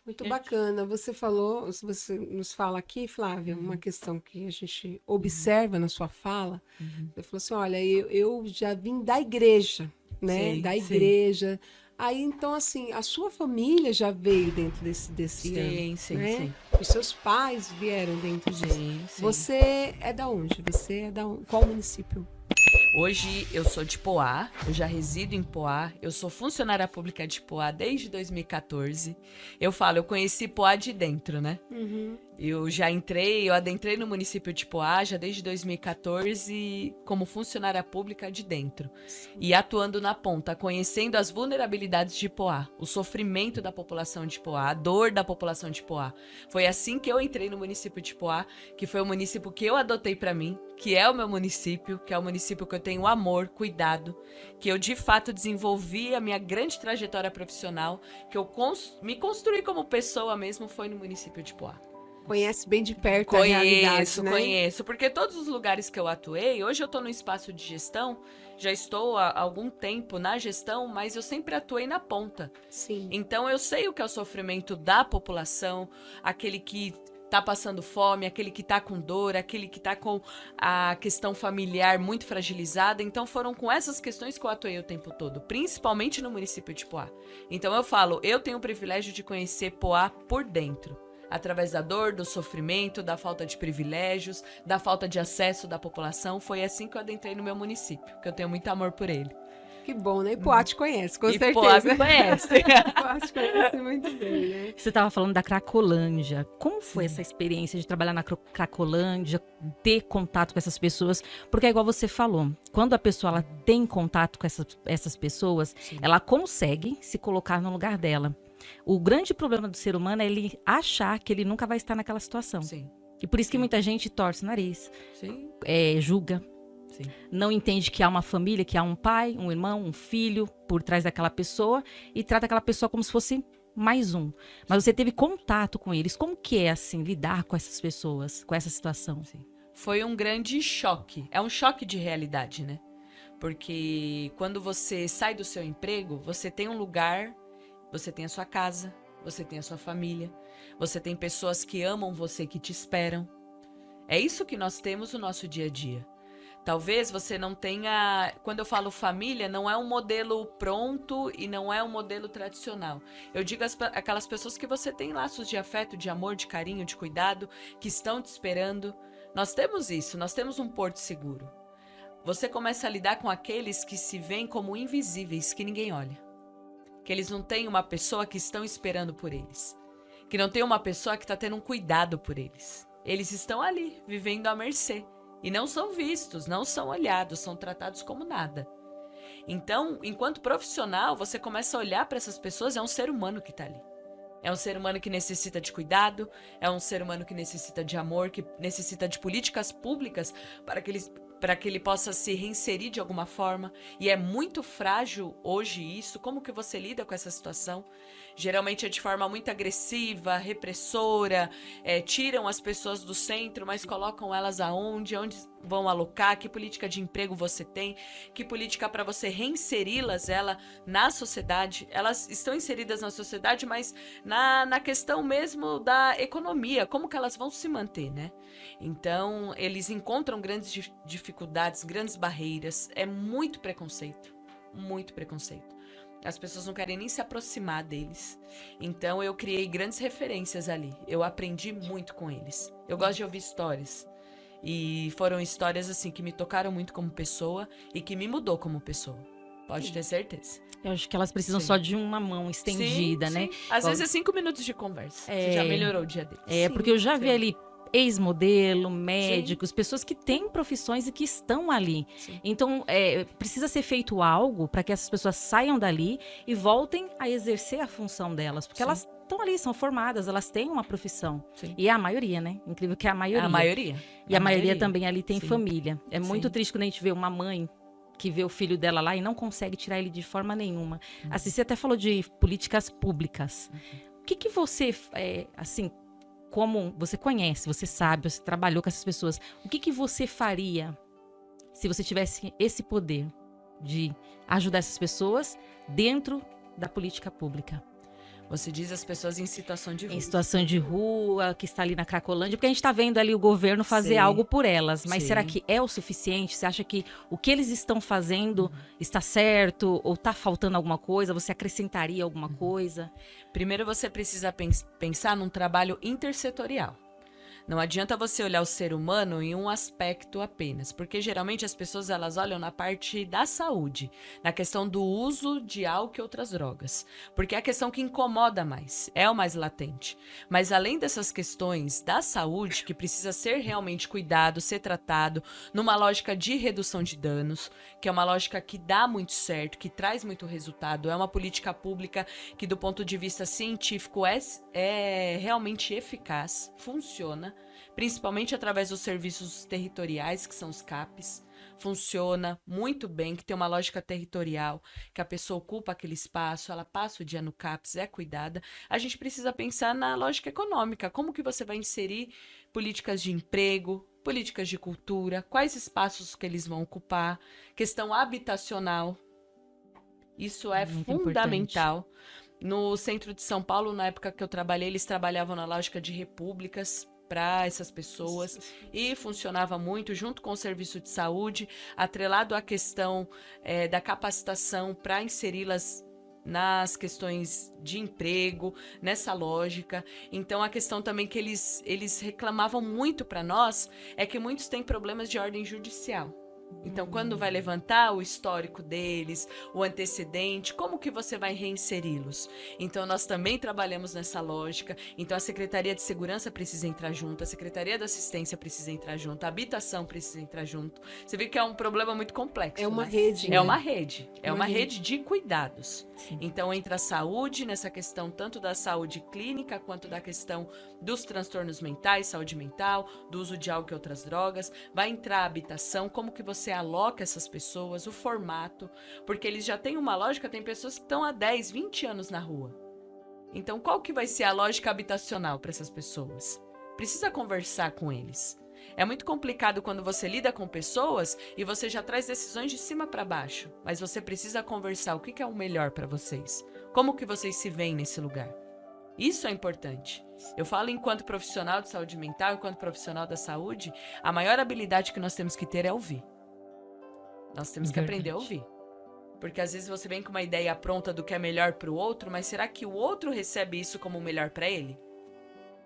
Muito bacana. Você falou, você nos fala aqui, Flávia, uma questão que a gente observa na sua fala. Você falou assim: olha, eu já vim da igreja, né? Sim, Da sim. igreja. Aí, então, assim, a sua família já veio dentro desse âmbito, Sim, sim, né? sim. Os seus pais vieram dentro disso. Sim, sim. Você é da onde? Você é da onde? Qual município? Hoje eu sou de Poá, eu já resido em Poá, eu sou funcionária pública de Poá desde 2014. Eu falo, eu conheci Poá de dentro, né? Uhum. Eu adentrei no município de Poá já desde 2014 como funcionária pública de dentro. E atuando na ponta, conhecendo as vulnerabilidades de Poá, o sofrimento da população de Poá, a dor da população de Poá. Foi assim que eu entrei no município de Poá, que foi o município que eu adotei para mim, que é o meu município, que é o município que eu tenho amor, cuidado, que eu de fato desenvolvi a minha grande trajetória profissional, que eu me construí como pessoa mesmo, foi no município de Poá. Conhece bem de perto a realidade, Conheço, né? conheço, porque todos os lugares que eu atuei, hoje eu estou no espaço de gestão, já estou há algum tempo na gestão, mas eu sempre atuei na ponta. Sim. Então eu sei o que é o sofrimento da população, aquele que tá passando fome, aquele que tá com dor, aquele que tá com a questão familiar muito fragilizada. Então foram com essas questões que eu atuei o tempo todo, principalmente no município de Poá. Então eu falo, eu tenho o privilégio de conhecer Poá por dentro. Através da dor, do sofrimento, da falta de privilégios, da falta de acesso da população. Foi assim que eu adentrei no meu município, que eu tenho muito amor por ele. Que bom, né? E Poá te conhece, com E Poá me certeza. conhece. Poá te conhece muito bem, né? Você estava falando da Cracolândia. Como foi Sim. essa experiência de trabalhar na Cracolândia, ter contato com essas pessoas? Porque é igual você falou, quando a pessoa ela tem contato com essas pessoas, Sim. ela consegue se colocar no lugar dela. O grande problema do ser humano é ele achar que ele nunca vai estar naquela situação. Sim. E por isso que Sim. muita gente torce o nariz, Sim. julga, Sim. não entende que há uma família, que há um pai, um irmão, um filho por trás daquela pessoa e trata aquela pessoa como se fosse mais um. Mas você teve contato com eles. Como que é, assim, lidar com essas pessoas, com essa situação? Sim. Foi um grande choque. É um choque de realidade, né? Porque quando você sai do seu emprego, você tem um lugar, você tem a sua casa, você tem a sua família, você tem pessoas que amam você, que te esperam. É isso que nós temos no nosso dia a dia. Talvez você não tenha. Quando eu falo família, não é um modelo pronto e não é um modelo tradicional. Eu digo aquelas pessoas que você tem laços de afeto, de amor, de carinho, de cuidado, que estão te esperando. Nós temos isso, nós temos um porto seguro. Você começa a lidar com aqueles que se veem como invisíveis, que ninguém olha. Que eles não têm uma pessoa que estão esperando por eles. Que não tem uma pessoa que está tendo um cuidado por eles. Eles estão ali, vivendo à mercê. E não são vistos, não são olhados, são tratados como nada. Então, enquanto profissional, você começa a olhar para essas pessoas, é um ser humano que está ali. É um ser humano que necessita de cuidado, é um ser humano que necessita de amor, que necessita de políticas públicas para que ele possa se reinserir de alguma forma. E é muito frágil hoje isso. Como que você lida com essa situação? Geralmente é de forma muito agressiva, repressora, tiram as pessoas do centro, mas colocam elas aonde vão alocar, que política de emprego você tem, que política para você reinseri-las na sociedade. Elas estão inseridas na sociedade, mas na questão mesmo da economia, como que elas vão se manter, né? Então, eles encontram grandes dificuldades, grandes barreiras, é muito preconceito, muito preconceito. As pessoas não querem nem se aproximar deles. Então, eu criei grandes referências ali. Eu aprendi muito com eles. Eu gosto de ouvir histórias. E foram histórias, assim, que me tocaram muito como pessoa e que me mudou como pessoa. Pode ter certeza. Eu acho que elas precisam Sim. só de uma mão estendida, sim, né? Sim. Às vezes é 5 minutos de conversa. Você já melhorou o dia deles. Porque eu já vi Sim. ali ex-modelo, médicos, pessoas que têm profissões e que estão ali. Sim. Então, precisa ser feito algo para que essas pessoas saiam dali e voltem a exercer a função delas. Porque Sim. elas estão ali, são formadas, elas têm uma profissão. Sim. E é a maioria, né? Incrível que é a maioria. A maioria. E a maioria também ali tem Sim. família. É muito Sim. triste quando a gente vê uma mãe que vê o filho dela lá e não consegue tirar ele de forma nenhuma. A Cici até falou de políticas públicas. O que você, assim, como você conhece, você sabe, você trabalhou com essas pessoas, o que você faria se você tivesse esse poder de ajudar essas pessoas dentro da política pública? Você diz as pessoas em situação de rua. Em situação de rua, que está ali na Cracolândia, porque a gente está vendo ali o governo fazer Sim. algo por elas. Mas Sim. será que é o suficiente? Você acha que o que eles estão fazendo está certo? Ou está faltando alguma coisa? Você acrescentaria alguma coisa? Primeiro você precisa pensar num trabalho intersetorial. Não adianta você olhar o ser humano em um aspecto apenas, porque geralmente as pessoas elas olham na parte da saúde, na questão do uso de álcool e outras drogas, porque é a questão que incomoda mais, é o mais latente. Mas além dessas questões da saúde, que precisa ser realmente cuidado, ser tratado, numa lógica de redução de danos, que é uma lógica que dá muito certo, que traz muito resultado, é uma política pública que do ponto de vista científico é realmente eficaz, funciona, principalmente através dos serviços territoriais, que são os CAPs, funciona muito bem, que tem uma lógica territorial, que a pessoa ocupa aquele espaço, ela passa o dia no CAPs, é cuidada. A gente precisa pensar na lógica econômica, como que você vai inserir políticas de emprego, políticas de cultura, quais espaços que eles vão ocupar, questão habitacional, isso é Muito fundamental. importante. No centro de São Paulo, na época que eu trabalhei, eles trabalhavam na lógica de repúblicas para essas pessoas e funcionava muito junto com o serviço de saúde, atrelado à questão da capacitação para inseri-las nas questões de emprego, nessa lógica. Então, a questão também que eles reclamavam muito para nós é que muitos têm problemas de ordem judicial. Então, quando vai levantar o histórico deles, o antecedente, como que você vai reinseri-los? Então, nós também trabalhamos nessa lógica. Então, a Secretaria de Segurança precisa entrar junto, a Secretaria da Assistência precisa entrar junto, a Habitação precisa entrar junto. Você vê que é um problema muito complexo. É uma né? rede, É né? uma rede. É Uma uma rede de cuidados. Sim. Então, entra a saúde, nessa questão tanto da saúde clínica, quanto da questão dos transtornos mentais, saúde mental, do uso de álcool e outras drogas. Vai entrar a habitação, como que você aloca essas pessoas, o formato, porque eles já têm uma lógica, tem pessoas que estão há 10, 20 anos na rua. Então, qual que vai ser a lógica habitacional para essas pessoas? Precisa conversar com eles. É muito complicado quando você lida com pessoas e você já traz decisões de cima para baixo, mas você precisa conversar o que é o melhor para vocês. Como que vocês se veem nesse lugar? Isso é importante. Eu falo enquanto profissional de saúde mental, enquanto profissional da saúde, a maior habilidade que nós temos que ter é ouvir. Nós temos que aprender a ouvir. Porque às vezes você vem com uma ideia pronta do que é melhor para o outro, mas será que o outro recebe isso como o melhor para ele?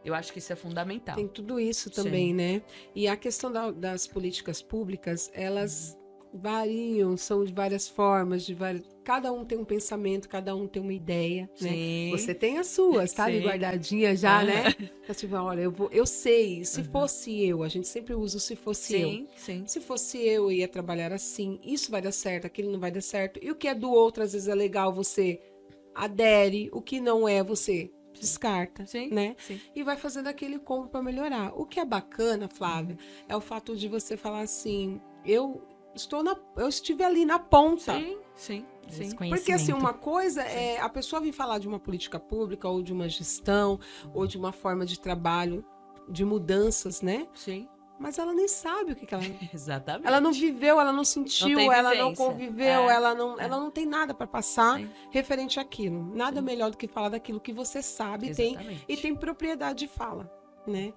Eu acho que isso é fundamental. Tem tudo isso também, né? E a questão das políticas públicas, elas variam, são de várias formas, cada um tem um pensamento, cada um tem uma ideia, Sim. né? Você tem as suas, tá? Ali Sim. guardadinha já, né? Então, tipo, olha, eu sei, se fosse eu, a gente sempre usa o se fosse eu. Sim, sim. Se fosse eu ia trabalhar assim, isso vai dar certo, aquilo não vai dar certo. E o que é do outro, às vezes é legal, você adere, o que não é, você descarta, Sim, né? sim. E vai fazendo aquele combo para melhorar. O que é bacana, Flávia, é o fato de você falar assim, eu estive ali na ponta. Sim, sim, sim. Porque assim, uma coisa é a pessoa vir falar de uma política pública ou de uma gestão ou de uma forma de trabalho, de mudanças, né? Sim. Mas ela nem sabe o que ela... Exatamente. Ela não viveu, ela não sentiu, Não tem ela não vivência. conviveu, ela não tem nada para passar Sim. referente àquilo. Nada melhor do que falar daquilo que você sabe Exatamente. e tem propriedade de fala, né?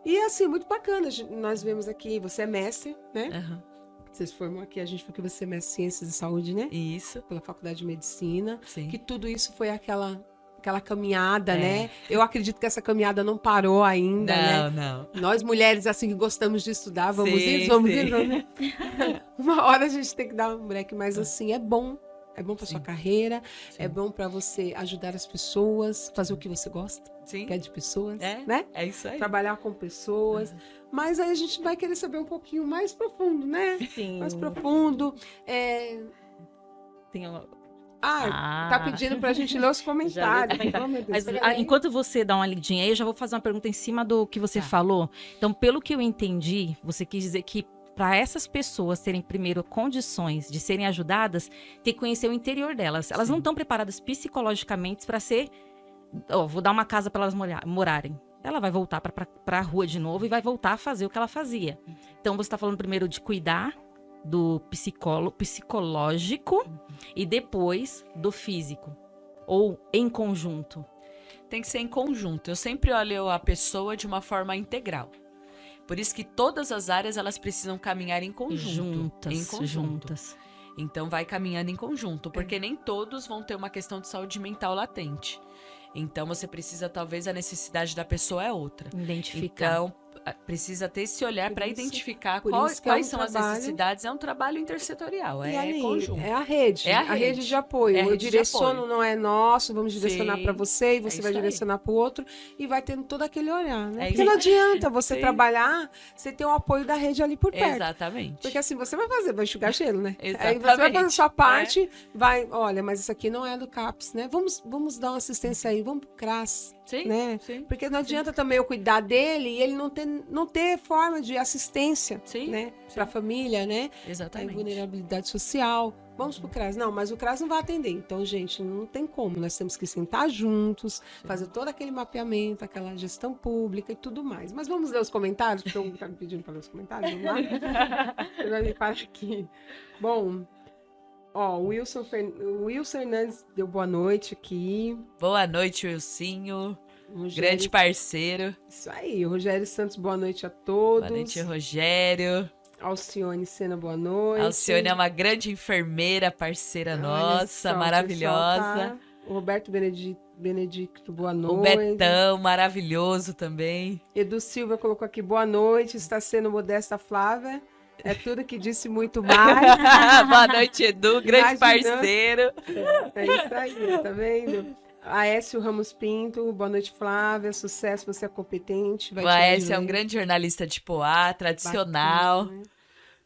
E assim, muito bacana, nós vemos aqui, você é mestre, né? Aham. Você se formou aqui, a gente foi que você é mestre em Ciências de Saúde, né? Isso. Pela Faculdade de Medicina. Sim. Que tudo isso foi aquela caminhada, né? Eu acredito que essa caminhada não parou ainda, né? Não. Nós mulheres, assim, que gostamos de estudar, vamos Sim, vamos sim. ir, né? Uma hora a gente tem que dar um break, mas assim, é bom. É bom para sua carreira, é bom para você ajudar as pessoas, fazer o que você gosta, Sim. que é de pessoas, É, né? é isso aí. Trabalhar com pessoas. Mas aí a gente vai querer saber um pouquinho mais profundo, né? Sim. Mais profundo. Tem uma... Tá pedindo pra gente ler os comentários. Oh, meu Deus, Mas, peraí. enquanto você dá uma lidinha aí, eu já vou fazer uma pergunta em cima do que você Tá. falou. Então, pelo que eu entendi, você quis dizer que para essas pessoas terem primeiro condições de serem ajudadas, tem que conhecer o interior delas. Elas não estão preparadas psicologicamente para ser... vou dar uma casa para elas morarem. Ela vai voltar para a rua de novo e vai voltar a fazer o que ela fazia. Então, você está falando primeiro de cuidar do psicológico e depois do físico. Ou em conjunto? Tem que ser em conjunto. Eu sempre olho a pessoa de uma forma integral. Por isso que todas as áreas elas precisam caminhar em conjunto. Juntas. Então vai caminhando em conjunto, porque nem todos vão ter uma questão de saúde mental latente. Então você precisa, talvez a necessidade da pessoa é outra. Identificar. Então precisa ter esse olhar para identificar por quais isso que é um são as trabalho- necessidades. É um trabalho intersetorial, E é ali, conjunto. é a rede. É a rede rede. de apoio. É a Eu rede de direciono, apoio. não é nosso, vamos direcionar Sim, para você e você isso vai aí. direcionar para o outro e vai tendo todo aquele olhar, né? É Porque isso não aí. adianta você Sim. trabalhar, você ter o apoio da rede ali por perto. Exatamente. Porque assim, você vai enxugar gelo, né? Aí você vai Exatamente. fazer a sua parte, vai, olha, mas isso aqui não é do CAPS, né? Vamos dar uma assistência aí, vamos pro CRAS, Sim, né? sim. Porque não adianta também eu cuidar dele e ele não ter forma de assistência, Sim, né? sim. Para a família, né? Aí, Exatamente. vulnerabilidade social. Vamos pro CRAS. Não, mas o CRAS não vai atender. Então, gente, não tem como. Nós temos que sentar juntos, fazer todo aquele mapeamento, aquela gestão pública e tudo mais. Mas vamos ler os comentários, porque eu tá me pedindo para ler os comentários. Vamos lá? Você vai me parar aqui. Bom, ó, o Wilson Hernandes deu boa noite aqui. Boa noite, Wilsinho. Rogério- Grande parceiro. Isso aí. Rogério Santos, boa noite a todos. Boa noite, Rogério. Alcione Sena, boa noite. Alcione é uma grande enfermeira, parceira Olha nossa, só, o maravilhosa. pessoal tá- O Roberto Benedicto, boa O noite. Betão, maravilhoso também. Edu Silva colocou aqui, boa noite, está sendo modesta Flávia. É tudo que disse muito mais. Boa noite, Edu, grande Imaginando. parceiro. É isso aí, tá vendo? Aécio Ramos Pinto, boa noite, Flávia. Sucesso, você é competente. Vai O te Aécio é um ajudar. grande jornalista de Poá, tradicional. Bacana, né?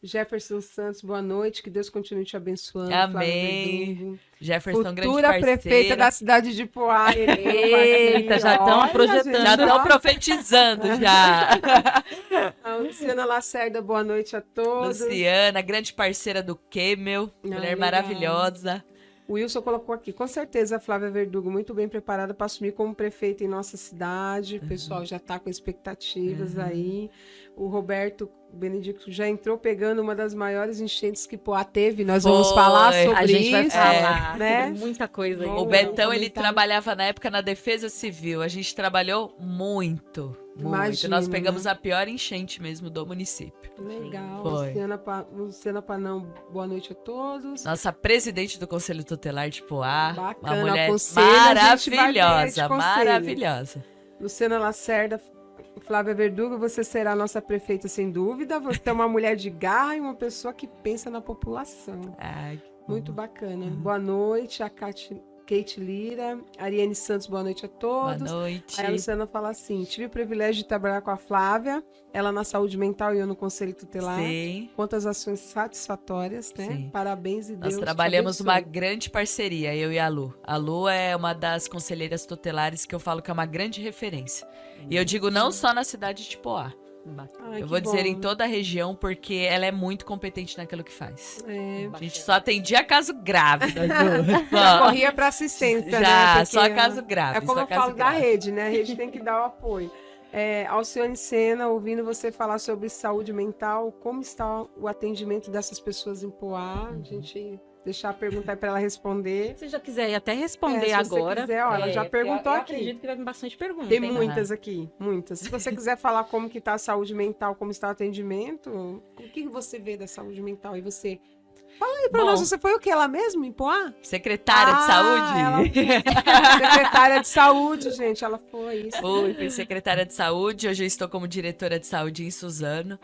Jefferson Santos, boa noite. Que Deus continue te abençoando. Amém. Flávia Verdugo. Jefferson, grande Futura parceira. prefeita da cidade de Poá. Eita, já estão Olha, projetando. gente, Já estão ó. profetizando, já. A Luciana Lacerda, boa noite a todos. Luciana, grande parceira do Kemel, mulher legal. maravilhosa. O Wilson colocou aqui, com certeza a Flávia Verdugo muito bem preparada para assumir como prefeita em nossa cidade. O pessoal já está com expectativas aí. O Roberto Benedicto já entrou pegando uma das maiores enchentes que Poá teve. Nós vamos Foi. falar A sobre gente vai isso. falar né? sobre muita coisa aí. Bom, O Betão, ele comentário. trabalhava na época na Defesa Civil. A gente trabalhou muito, muito. Imagino, Nós pegamos né? a pior enchente mesmo do município. Legal. Foi. Luciana Panão, boa noite a todos. Nossa presidente do Conselho Tutelar de Poá. Bacana, Uma mulher aconselho, a gente vai ver maravilhosa, esse conselho. maravilhosa. Luciana Lacerda, Flávia Verdugo, você será a nossa prefeita sem dúvida. Você é uma mulher de garra e uma pessoa que pensa na população. Ai, Muito bacana. Boa noite, a Kate Lira. Ariane Santos, boa noite a boa todos. noite. Aí a Luciana fala assim: tive o privilégio de trabalhar com a Flávia, ela na saúde mental e eu no Conselho Tutelar. Sim. Quantas ações satisfatórias, né? Sim. Parabéns e Deus Nós te trabalhamos uma abençoe. grande parceria, eu e a Lu. A Lu é uma das conselheiras tutelares que eu falo que é uma grande referência. E eu digo não só na cidade de Poá. Ai, Eu que vou dizer bom. em toda a região, porque ela é muito competente naquilo que faz. É, A gente só atendia caso grave. corria para assistência, Já, né? Porque só caso grave. É como só eu caso falo da grave. rede, né? A rede tem que dar o apoio. Alcione Sena, ouvindo você falar sobre saúde mental, como está o atendimento dessas pessoas em Poá? A gente deixar perguntar para ela responder. Se você já quiser até responder Se você agora. quiser, ó, ela já porque perguntou eu aqui. acredito que vai vir bastante perguntas. Tem hein? muitas aqui, muitas. Se você quiser falar como que está a saúde mental, como está o atendimento, o que você vê da saúde mental? E você... Fala aí pra Bom. nós, você foi o que lá mesmo, em Poá? Secretária de saúde? Secretária de saúde, gente, ela foi isso. Fui secretária de saúde, hoje eu estou como diretora de saúde em Suzano.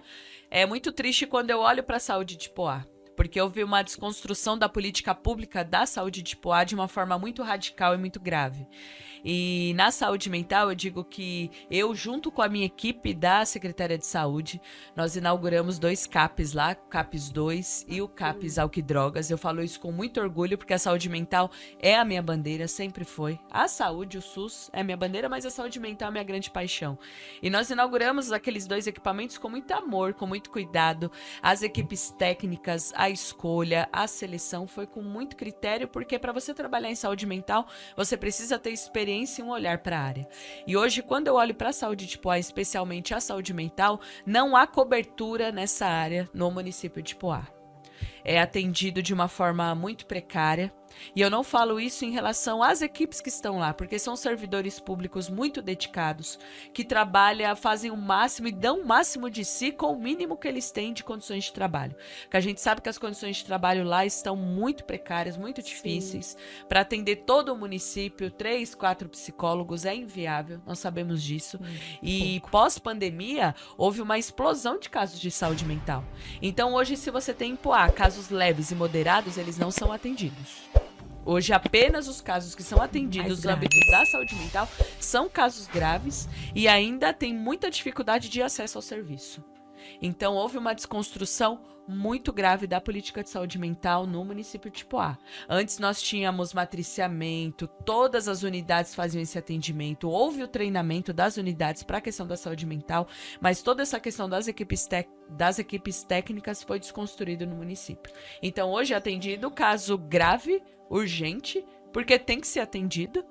É muito triste quando eu olho para a saúde de Poá, porque houve uma desconstrução da política pública da saúde de Poá de uma forma muito radical e muito grave. E na saúde mental, eu digo que eu, junto com a minha equipe da Secretaria de Saúde, nós inauguramos 2 CAPs lá, o CAPs 2 e o CAPs Álcool e Drogas. Eu falo isso com muito orgulho, porque a saúde mental é a minha bandeira, sempre foi. A saúde, o SUS, é a minha bandeira, mas a saúde mental é a minha grande paixão. E nós inauguramos aqueles 2 equipamentos com muito amor, com muito cuidado. As equipes técnicas, a escolha, a seleção foi com muito critério, porque para você trabalhar em saúde mental, você precisa ter experiência e um olhar para a área. E hoje, quando eu olho para a saúde de Poá, especialmente a saúde mental, não há cobertura nessa área no município de Poá. É atendido de uma forma muito precária. E eu não falo isso em relação às equipes que estão lá, porque são servidores públicos muito dedicados, que trabalham, fazem o máximo e dão o máximo de si com o mínimo que eles têm de condições de trabalho. Porque a gente sabe que as condições de trabalho lá estão muito precárias, muito difíceis. Para atender todo o município, 3, 4 psicólogos é inviável, nós sabemos disso. E pós-pandemia, houve uma explosão de casos de saúde mental. Então hoje, se você tem em Poá casos leves e moderados, eles não são atendidos. Hoje, apenas os casos que são atendidos no âmbito da saúde mental são casos graves e ainda tem muita dificuldade de acesso ao serviço. Então, houve uma desconstrução muito grave da política de saúde mental no município de Poá. Antes, nós tínhamos matriciamento, todas as unidades faziam esse atendimento, houve o treinamento das unidades para a questão da saúde mental, mas toda essa questão das equipes técnicas foi desconstruída no município. Então, hoje é atendido caso grave, urgente, porque tem que ser atendido,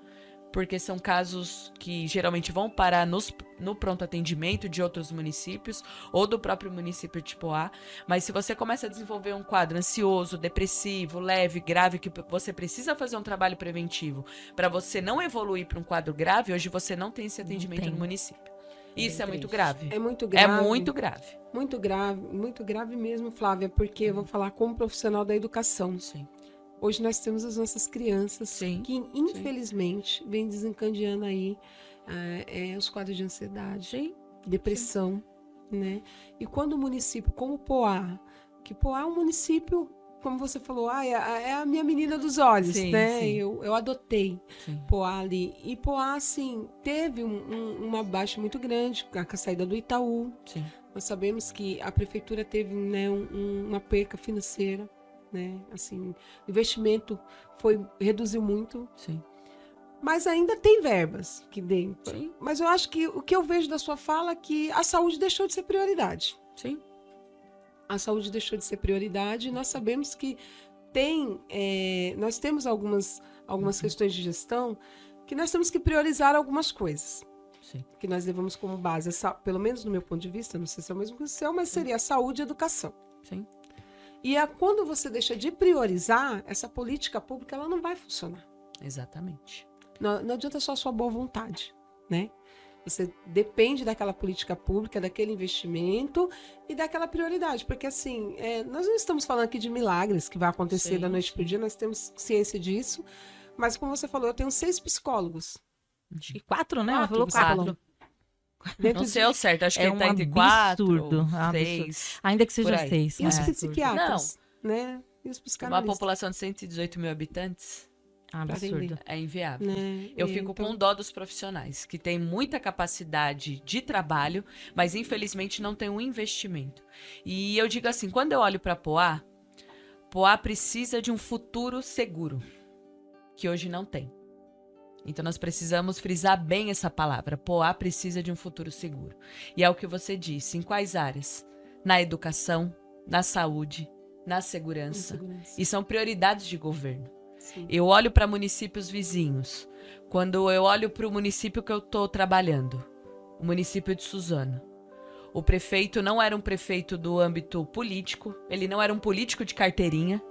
porque são casos que geralmente vão parar no pronto atendimento de outros municípios ou do próprio município de Poá. Mas se você começa a desenvolver um quadro ansioso, depressivo, leve, grave, que você precisa fazer um trabalho preventivo para você não evoluir para um quadro grave, hoje você não tem esse atendimento no município. Isso é muito grave. É muito grave. É muito grave. Muito grave mesmo, Flávia, porque eu vou falar como profissional da educação. Sim. Hoje nós temos as nossas crianças que, infelizmente, vem desencadeando aí os quadros de ansiedade, depressão, né? E quando o município, como Poá, que Poá é um município, como você falou, é a minha menina dos olhos, né? Sim. Eu adotei Poá ali. E Poá, assim, teve uma baixa muito grande com a saída do Itaú. Sim. Nós sabemos que a prefeitura teve, né, uma perca financeira. Né? Assim, o investimento reduziu muito. Sim. Mas ainda tem verbas que dê. Mas eu acho que o que eu vejo da sua fala é que a saúde deixou de ser prioridade. Sim. A saúde deixou de ser prioridade e nós sabemos que nós temos algumas questões de gestão que nós temos que priorizar algumas coisas. Sim. Que nós levamos como base, pelo menos no meu ponto de vista, não sei se é o mesmo que o seu, mas seria a saúde e a educação. Sim. E quando você deixa de priorizar, essa política pública ela não vai funcionar. Exatamente. Não adianta só a sua boa vontade, né? Você depende daquela política pública, daquele investimento e daquela prioridade. Porque, assim, nós não estamos falando aqui de milagres que vai acontecer da noite para o dia, nós temos ciência disso. Mas, como você falou, eu tenho 6 psicólogos. Acho que 4, né? Ela falou 4. Não sei ao certo, acho que ele tá entre 4, 6. Ainda que seja 6. E os psiquiatras, né? E os psicanalistas. Uma população de 118 mil habitantes. Absurdo. É inviável. Eu fico com dó dos profissionais, que têm muita capacidade de trabalho, mas infelizmente não tem um investimento. E eu digo assim, quando eu olho para Poá precisa de um futuro seguro, que hoje não tem. Então, nós precisamos frisar bem essa palavra. Poá precisa de um futuro seguro. E é o que você disse. Em quais áreas? Na educação, na saúde, na segurança. E são prioridades de governo. Sim. Eu olho para municípios vizinhos. Quando eu olho para o município que eu estou trabalhando, o município de Suzano, o prefeito não era um prefeito do âmbito político. Ele não era um político de carteirinha.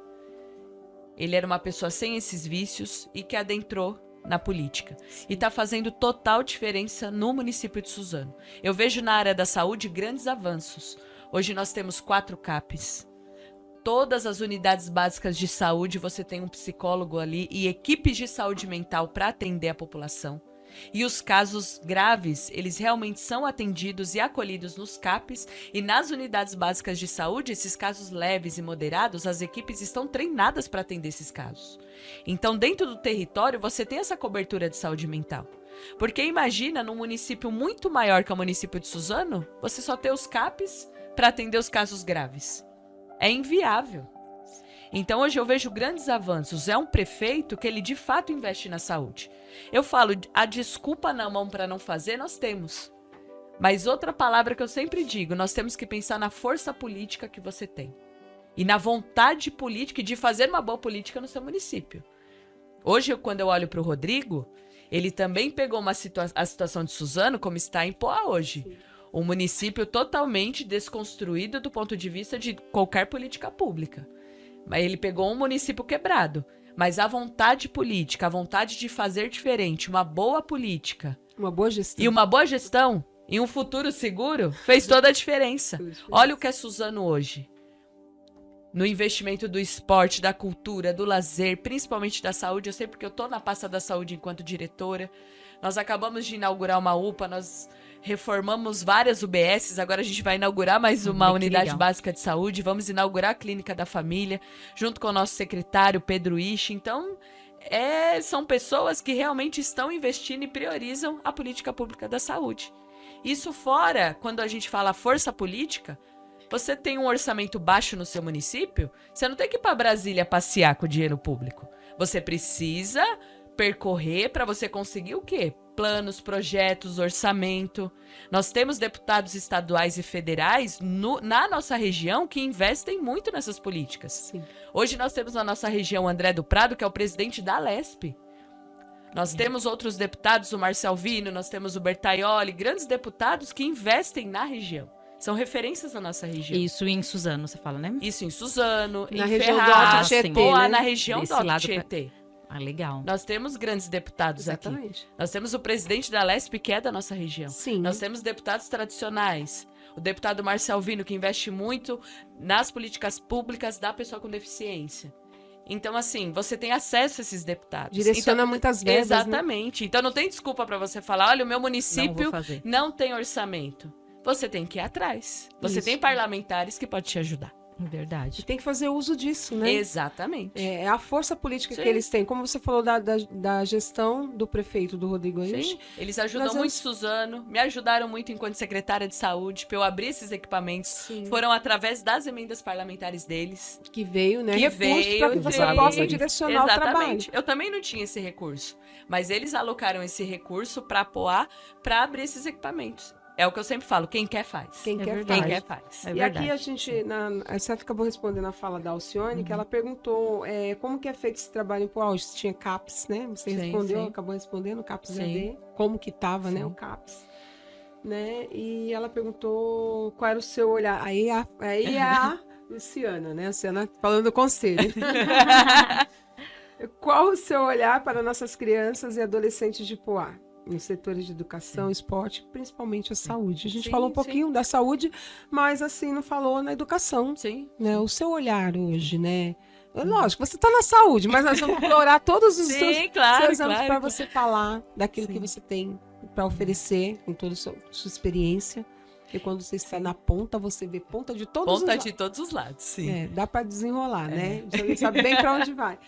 Ele era uma pessoa sem esses vícios e que adentrou na política. Sim. E está fazendo total diferença no município de Suzano. Eu vejo na área da saúde grandes avanços. Hoje nós temos 4 CAPs. Todas as unidades básicas de saúde você tem um psicólogo ali e equipes de saúde mental para atender a população. E os casos graves, eles realmente são atendidos e acolhidos nos CAPs e nas unidades básicas de saúde, esses casos leves e moderados, as equipes estão treinadas para atender esses casos. Então, dentro do território, você tem essa cobertura de saúde mental. Porque imagina, num município muito maior que o município de Suzano, você só ter os CAPs para atender os casos graves. É inviável. Então, hoje eu vejo grandes avanços. É um prefeito que ele, de fato, investe na saúde. Eu falo, a desculpa na mão para não fazer, nós temos. Mas outra palavra que eu sempre digo, nós temos que pensar na força política que você tem. E na vontade política de fazer uma boa política no seu município. Hoje, quando eu olho para o Rodrigo, ele também pegou a situação de Suzano, como está em Poá hoje. Sim. Um município totalmente desconstruído do ponto de vista de qualquer política pública. Mas ele pegou um município quebrado, Mas a vontade política, a vontade de fazer diferente, uma boa política Uma boa gestão. e uma boa gestão e um futuro seguro fez toda a diferença. Olha o que é Suzano hoje. No investimento do esporte, da cultura, do lazer, principalmente da saúde. Eu sei porque eu tô na pasta da saúde enquanto diretora. Nós acabamos de inaugurar uma UPA, nós reformamos várias UBSs, agora a gente vai inaugurar mais uma unidade legal. básica de saúde, vamos inaugurar a Clínica da Família, junto com o nosso secretário, Pedro Ishi. Então, são pessoas que realmente estão investindo e priorizam a política pública da saúde. Isso fora, quando a gente fala força política, você tem um orçamento baixo no seu município, você não tem que ir para Brasília passear com o dinheiro público. Você precisa percorrer para você conseguir o quê? Planos, projetos, orçamento. Nós temos deputados estaduais e federais na nossa região que investem muito nessas políticas. Sim. Hoje nós temos na nossa região o André do Prado, que é o presidente da Alesp. Nós temos outros deputados, o Marcel Vino, nós temos o Bertaioli, grandes deputados que investem na região. São referências na nossa região. Isso em Suzano, você fala, né? Isso em Suzano, Na em região do Ferraz, Alto Tietê, Poá, né? na região Desse do Alto lado Tietê. Ah, legal. Nós temos grandes deputados aqui. Exatamente. Nós temos o presidente da Alesp, que é da nossa região. Sim. Nós temos deputados tradicionais. O deputado Marcel Vino, que investe muito nas políticas públicas da pessoa com deficiência. Então, assim, você tem acesso a esses deputados. Direciona então, muitas verbas, né? exatamente. Então, não tem desculpa para você falar, olha, o meu Não vou município fazer. não tem orçamento. Você tem que ir atrás. Você Isso. tem parlamentares que podem te ajudar. Verdade. Tem que fazer uso disso, né? Exatamente. É a força política Sim. que eles têm. Como você falou da gestão do prefeito do Rodrigo Anjos. Sim, eles ajudam Nós muito vamos- Suzano, me ajudaram muito enquanto secretária de saúde, para eu abrir esses equipamentos. Sim. Foram através das emendas parlamentares deles. Que veio, né? Que Recurso veio, para que você veio. possa direcionar o trabalho. Exatamente. Eu também não tinha esse recurso, mas eles alocaram esse recurso para apoiar, para abrir esses equipamentos. É o que eu sempre falo, quem quer faz. Quem É quer verdade. Quem faz. quer faz. É E verdade. aqui a gente, você acabou respondendo a fala da Alcione, que ela perguntou como que é feito esse trabalho em Poá. Se tinha CAPS, né? Você Sim, respondeu, sim. acabou respondendo, CAPS Sim. EAD, como que tava, né, Sim. o CAPS. Né? E ela perguntou qual era o seu olhar. Aí é a Luciana, né? A Luciana falando do conselho. Qual o seu olhar para nossas crianças e adolescentes de Poá? Nos setores de educação, esporte, principalmente a saúde. A gente Sim, falou um sim. pouquinho da saúde, mas assim, não falou na educação, Sim. né? O seu olhar hoje, né? Lógico, você está na saúde, mas nós vamos explorar todos os seus Sim, claro, anos claro. para você falar daquilo Sim. que você tem para oferecer, com toda a sua experiência. Porque quando você está na ponta, você vê ponta de todos os Ponta lados. de todos os lados, sim. É, dá para desenrolar, né? Você não sabe bem para onde vai.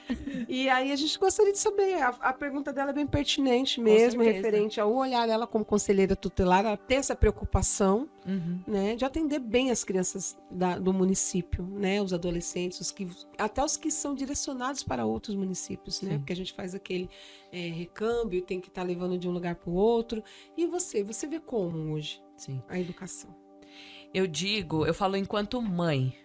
E aí a gente gostaria de saber, a pergunta dela é bem pertinente mesmo, certeza. referente ao olhar dela como conselheira tutelar, ela ter essa preocupação, Uhum. né, de atender bem as crianças do município, né, os adolescentes, até os que são direcionados para outros municípios, né, Sim. porque a gente faz aquele recâmbio, tem que estar levando de um lugar para o outro. E você vê como hoje Sim. a educação? Eu falo enquanto mãe.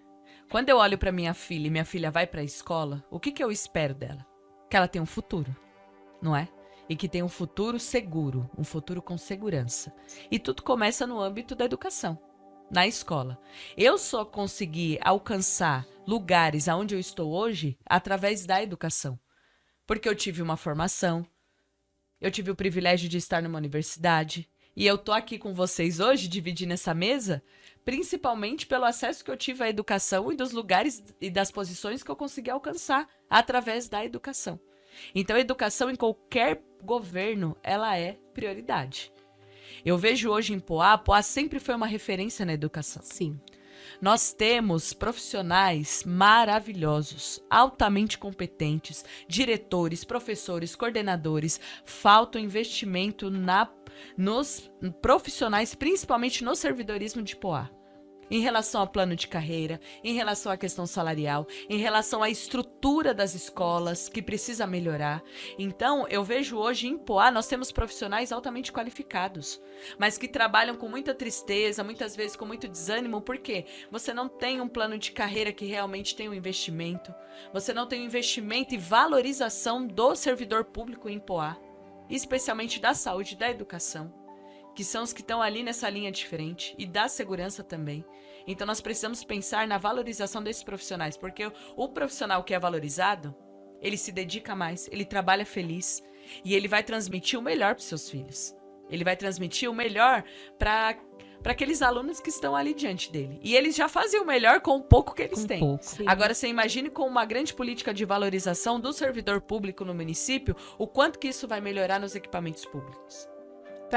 Quando eu olho para minha filha e minha filha vai para a escola, o que eu espero dela? Que ela tenha um futuro, não é? E que tenha um futuro seguro, um futuro com segurança. E tudo começa no âmbito da educação, na escola. Eu só consegui alcançar lugares aonde eu estou hoje através da educação. Porque eu tive uma formação, eu tive o privilégio de estar numa universidade, e eu tô aqui com vocês hoje, dividindo essa mesa, principalmente pelo acesso que eu tive à educação e dos lugares e das posições que eu consegui alcançar através da educação. Então, a educação em qualquer governo, ela é prioridade. Eu vejo hoje em Poá sempre foi uma referência na educação. Sim. Nós temos profissionais maravilhosos, altamente competentes, diretores, professores, coordenadores. Falta o investimento nos profissionais, principalmente no servidorismo de Poá. Em relação ao plano de carreira, em relação à questão salarial, em relação à estrutura das escolas, que precisa melhorar. Então, eu vejo hoje em Poá, nós temos profissionais altamente qualificados, mas que trabalham com muita tristeza, muitas vezes com muito desânimo, porque você não tem um plano de carreira que realmente tem um investimento, você não tem um investimento e valorização do servidor público em Poá, especialmente da saúde e da educação, que são os que estão ali nessa linha diferente, e da segurança também. Então, nós precisamos pensar na valorização desses profissionais, porque o profissional que é valorizado, ele se dedica mais, ele trabalha feliz e ele vai transmitir o melhor para os seus filhos. Ele vai transmitir o melhor para aqueles alunos que estão ali diante dele. E eles já fazem o melhor com o pouco que eles têm. Agora, você imagine com uma grande política de valorização do servidor público no município, o quanto que isso vai melhorar nos equipamentos públicos.